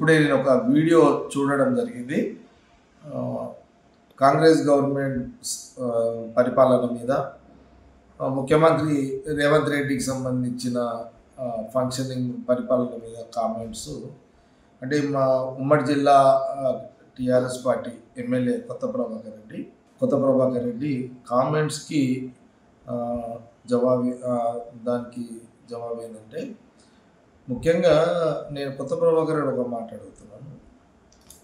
ఇప్పుడే నేను ఒక వీడియో చూడడం జరిగింది. కాంగ్రెస్ గవర్నమెంట్ పరిపాలన మీద ముఖ్యమంత్రి రేవంత్ రెడ్డికి సంబంధించిన ఫంక్షనింగ్ పరిపాలన మీద కామెంట్స్. అంటే మా ఉమ్మడి జిల్లా టీఆర్ఎస్ పార్టీ ఎమ్మెల్యే కొత్త ప్రభాకర్ రెడ్డి కామెంట్స్కి దానికి జవాబు ఏంటంటే, ముఖ్యంగా నేను కొత్త ప్రభాకర్ రెడ్డి ఒక మాట్లాడుతున్నాను.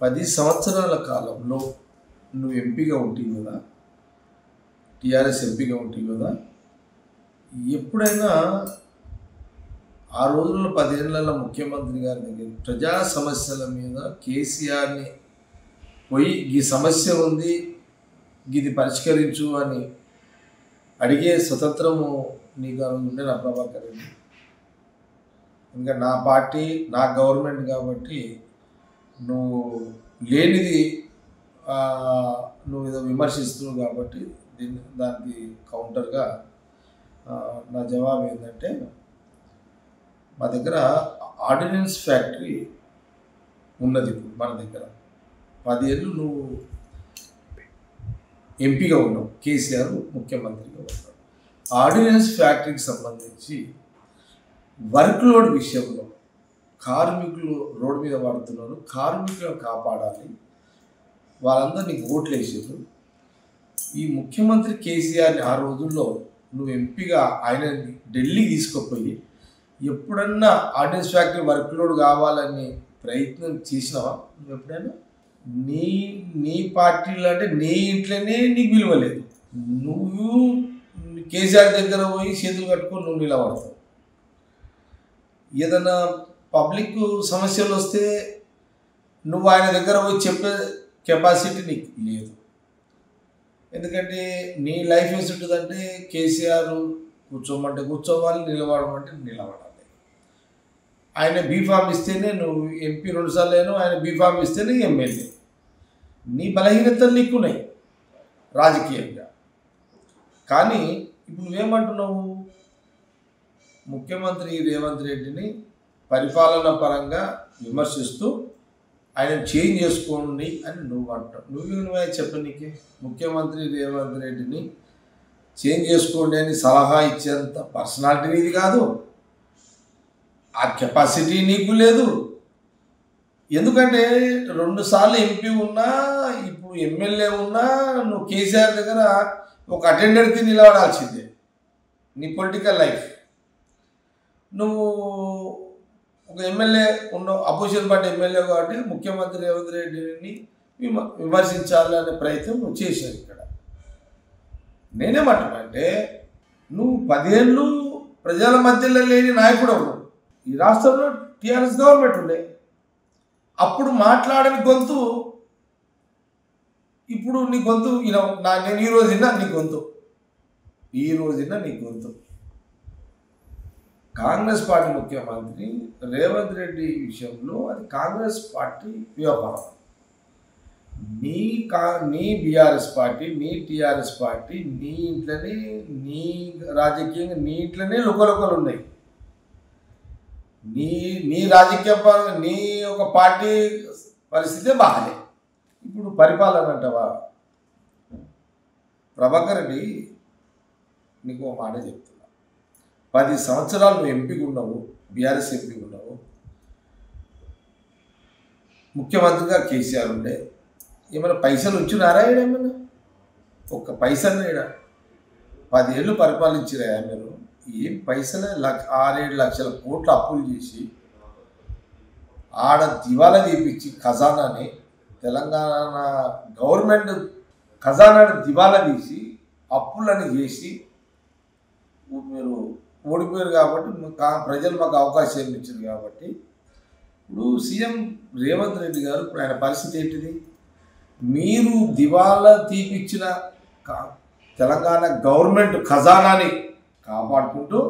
10 సంవత్సరాల కాలంలో నువ్వు ఎంపీగా ఉంటావు కదా, టీఆర్ఎస్ ఎంపీగా ఉంటావు కదా, ఎప్పుడైనా ఆ రోజుల్లో 10 ఏళ్లలో ముఖ్యమంత్రి గారి దగ్గర ప్రజా సమస్యల మీద కేసీఆర్ని పోయి ఈ సమస్య ఉంది, ఇది పరిష్కరించు అని అడిగే స్వతంత్రము నీకు ఉండే నా ప్రభాకర్ రెడ్డి? ఇంకా నా పార్టీ నా గవర్నమెంట్ కాబట్టి నువ్వు లేనిది నువ్వు ఏదో విమర్శిస్తున్నావు కాబట్టి దానికి కౌంటర్గా నా జవాబు ఏంటంటే, మా దగ్గర ఆర్డినెన్స్ ఫ్యాక్టరీ ఉన్నది. ఇప్పుడు మన దగ్గర 10 ఏళ్ళు నువ్వు ఎంపీగా ఉన్నావు, కేసీఆర్ ముఖ్యమంత్రిగా ఉన్నావు. ఆర్డినెన్స్ ఫ్యాక్టరీకి సంబంధించి వర్క్ లోడ్ విషయంలో కార్మికులు రోడ్డు మీద పడుతున్నారు, కార్మికులను కాపాడాలి, వాళ్ళందరూ నీకు ఓట్లు వేసారు. ఈ ముఖ్యమంత్రి కేసీఆర్ని ఆ రోజుల్లో నువ్వు ఎంపీగా ఆయన ఢిల్లీ తీసుకుపోయి ఎప్పుడన్నా ఆర్డినెన్స్ ఫ్యాక్టరీ వర్క్ లోడ్ కావాలని ప్రయత్నం చేసినావా? నువ్వు ఎప్పుడైనా నీ పార్టీలో అంటే నీ ఇంట్లోనే నీకు విలువలేదు. నువ్వు కేసీఆర్ దగ్గర పోయి చేతులు కట్టుకొని నువ్వు నిలబడతావు. ఏదైనా పబ్లిక్ సమస్యలు వస్తే నువ్వు ఆయన దగ్గర పోయి చెప్పే కెపాసిటీ నీకు లేదు. ఎందుకంటే నీ లైఫ్ వేసి ఉంటుందంటే కేసీఆర్ కూర్చోమంటే కూర్చోవాలి, నిలబడమంటే నిలబడాలి. ఆయన బీఫామ్ ఇస్తేనే నువ్వు ఎంపీ 2 సార్లు అయినా, ఆయన బీఫామ్ ఇస్తేనే ఎమ్మెల్యే. నీ బలహీనతలు నీకున్నాయి రాజకీయంగా. కానీ ఇప్పుడు నువ్వేమంటున్నావు? ముఖ్యమంత్రి రేవంత్ రెడ్డిని పరిపాలన పరంగా విమర్శిస్తూ ఆయన చేంజ్ చేసుకోండి అని నువ్వు అంటావు. నువ్వే చెప్పనీకి ముఖ్యమంత్రి రేవంత్ రెడ్డిని చేంజ్ చేసుకోండి అని సలహా ఇచ్చేంత పర్సనాలిటీ నీది కాదు, ఆ కెపాసిటీ నీకు లేదు. ఎందుకంటే 2 సార్లు ఎంపీ ఉన్నా, ఇప్పుడు ఎమ్మెల్యే ఉన్నా, నువ్వు కేసీఆర్ దగ్గర ఒక అటెండర్కి నిలబడాల్సిందే నీ పొలిటికల్ లైఫ్. నువ్వు ఒక ఎమ్మెల్యే ఉన్నావు, అపోజిషన్ పార్టీ ఎమ్మెల్యే కాబట్టి ముఖ్యమంత్రి రేవంత్ రెడ్డిని విమర్శించాలనే ప్రయత్నం నువ్వు చేశావు. ఇక్కడ నేనేమంటున్నానంటే, నువ్వు 10 ఏళ్ళు ప్రజల మధ్యలో లేని నాయకుడు ఉన్నావు. ఈ రాష్ట్రంలో టీఆర్ఎస్ గవర్నమెంట్ ఉండే, అప్పుడు మాట్లాడని గొంతు ఇప్పుడు నీ గొంతు నేను ఈ రోజున నీ గొంతు కాంగ్రెస్ పార్టీ ముఖ్యమంత్రి రేవంత్ రెడ్డి విషయంలో అది కాంగ్రెస్ పార్టీ వ్యవహారం. నీ బీఆర్ఎస్ పార్టీ, నీ టీఆర్ఎస్ పార్టీ నీ ఇంట్లోనే, నీ రాజకీయంగా నీ ఇంట్లోనే లుకలుకలు ఉన్నాయి. నీ రాజకీయ పరంగా నీ ఒక పార్టీ పరిస్థితే బాగాలే. ఇప్పుడు పరిపాలన అంటావా? ప్రభాకర్ రెడ్డి, నీకు ఒక మాట చెప్తున్నా. 10 సంవత్సరాలు నువ్వు ఎంపీగా ఉన్నావు, బీఆర్ఎస్ ఎంపీగా ఉన్నావు, ముఖ్యమంత్రిగా కేసీఆర్ ఉండే. ఏమైనా పైసలు ఉంచున్నారా? ఏమైనా ఒక్క పైసలు ఈడ 10 ఏళ్ళు పరిపాలించిరా మీరు? ఏం పైసలే 6-7 లక్షల కోట్ల అప్పులు చేసి ఆడ దివాలా తీపిచ్చి ఖజానాని, తెలంగాణ గవర్నమెంట్ ఖజానాని దివాలా తీసి అప్పులని చేసి మీరు ఓడిపోయారు కాబట్టి ప్రజలు మాకు అవకాశం ఇచ్చారు కాబట్టి ఇప్పుడు సీఎం రేవంత్ రెడ్డి గారు ఇప్పుడు ఆయన పరిస్థితి ఏంటిది? మీరు దివాలా తీపిచ్చిన తెలంగాణ గవర్నమెంట్ ఖజానాని కాపాడుకుంటూ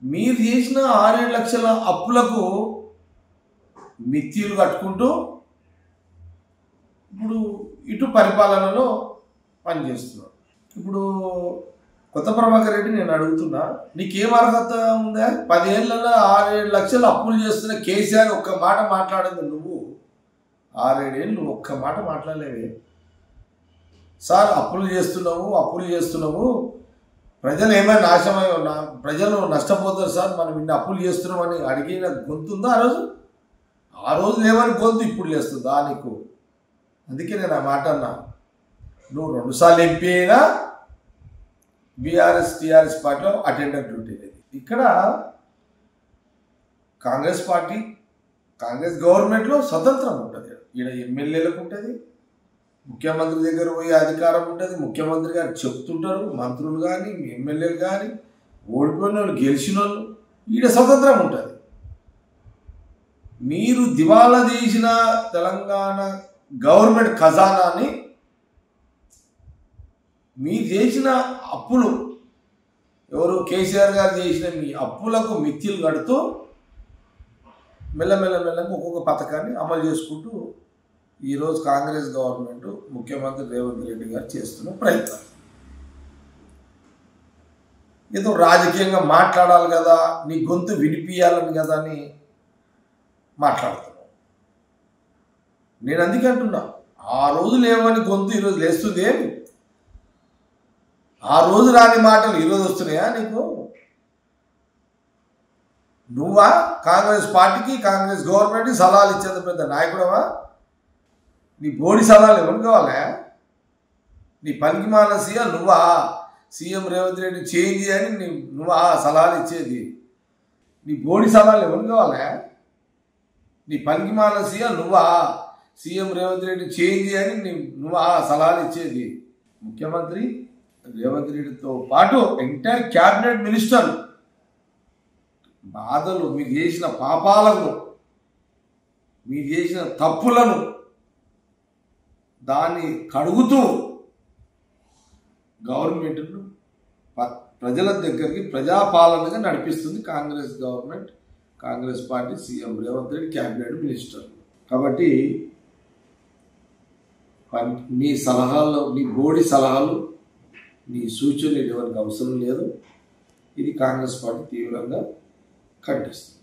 మీరు చేసిన 6-7 లక్షల అప్పులకు మిత్తిలు కట్టుకుంటూ ఇప్పుడు ఇటు పరిపాలనలో పనిచేస్తున్నారు. ఇప్పుడు కొత్త ప్రభాకర్ రెడ్డి నేను అడుగుతున్నా, నీకేం అర్హత ఉందా? 10 ఏళ్ళలో 6-7 లక్షలు అప్పులు చేస్తున్న కేసీఆర్ ఒక్క మాట మాట్లాడింది నువ్వు. 6-7 ఏళ్ళు నువ్వు ఒక్క మాట మాట్లాడలేవే. సార్ అప్పులు చేస్తున్నాము, ప్రజలు ఏమైనా నాశనమై ప్రజలు నష్టపోతారు సార్, మనం ఇన్ని అప్పులు చేస్తున్నామని అడిగిన గొంతుందా ఆ రోజు లేవని గొంతు ఇప్పుడు లేస్తుందా నీకు? అందుకే నేను ఆ మాట అన్నా. నువ్వు 2 సార్లు ఎంపీ అయినా బీఆర్ఎస్ టీఆర్ఎస్ పార్టీలో అటెండర్ డ్యూటీ లేదు. ఇక్కడ కాంగ్రెస్ గవర్నమెంట్లో స్వతంత్రం ఉంటుంది. ఈడ ఎమ్మెల్యేలకు ఉంటుంది, ముఖ్యమంత్రి దగ్గర పోయే అధికారం ఉంటుంది, ముఖ్యమంత్రి గారు చెప్తుంటారు, మంత్రులు కానీ ఎమ్మెల్యేలు కానీ ఓడిపోయిన వాళ్ళు గెలిచిన వాళ్ళు, ఈడ స్వతంత్రం ఉంటుంది. మీరు దివాలా తీసిన తెలంగాణ గవర్నమెంట్ ఖజానాని మీరు చేసిన అప్పులు, ఎవరు కేసీఆర్ గారు చేసిన మీ అప్పులకు మిత్తిలు కడుతూ మెల్లమెల్లగా ఒక్కొక్క పథకాన్ని అమలు చేసుకుంటూ ఈరోజు కాంగ్రెస్ గవర్నమెంట్ ముఖ్యమంత్రి రేవంత్ రెడ్డి గారు చేస్తున్న ప్రయత్నం. ఏదో రాజకీయంగా మాట్లాడాలి కదా, నీ గొంతు వినిపించాలని కదా అని మాట్లాడుతున్నావు. నేను అందుకే అంటున్నా, ఆ రోజు లేవని గొంతు ఈరోజు లేస్తుంది ఏమి? ఆ రోజు రాని మాటలు ఈరోజు వస్తున్నాయా నీకు? నువ్వా కాంగ్రెస్ పార్టీకి కాంగ్రెస్ గవర్నమెంట్కి సలహాలు ఇచ్చేది పెద్ద నాయకుడవా? నీ బోడి సలహాలు ఎవరికి కావాలా? నీ పనికి మాలిన సీఎం నువ్వా? సీఎం రేవంత్ రెడ్డి చేంజ్ అని నువ్వా సలహాలు ఇచ్చేది? నీ బోడి సలహాలు ఎవరికి కావాలా? నీ పనికి మాలిన సీఎం నువ్వా? సీఎం రేవంత్ రెడ్డి చేంజ్ అని నువ్వా సలహాలు ఇచ్చేది? ముఖ్యమంత్రి రేవంత్ రెడ్డితో పాటు ఎంటైర్ క్యాబినెట్ మినిస్టర్ బాధలు, మీరు చేసిన పాపాలను, మీరు చేసిన తప్పులను దాన్ని కడుగుతూ గవర్నమెంట్ను ప్రజల దగ్గరికి ప్రజాపాలనగా నడిపిస్తుంది Congress government, Congress party, CM Revanth Reddy, cabinet minister. కాబట్టి నీ సలహాలు, నీ బోడి సలహాలు, నీ సూచనలు ఎవరికి అవసరం లేదు. ఇది కాంగ్రెస్ పార్టీ తీవ్రంగా ఖండిస్తుంది.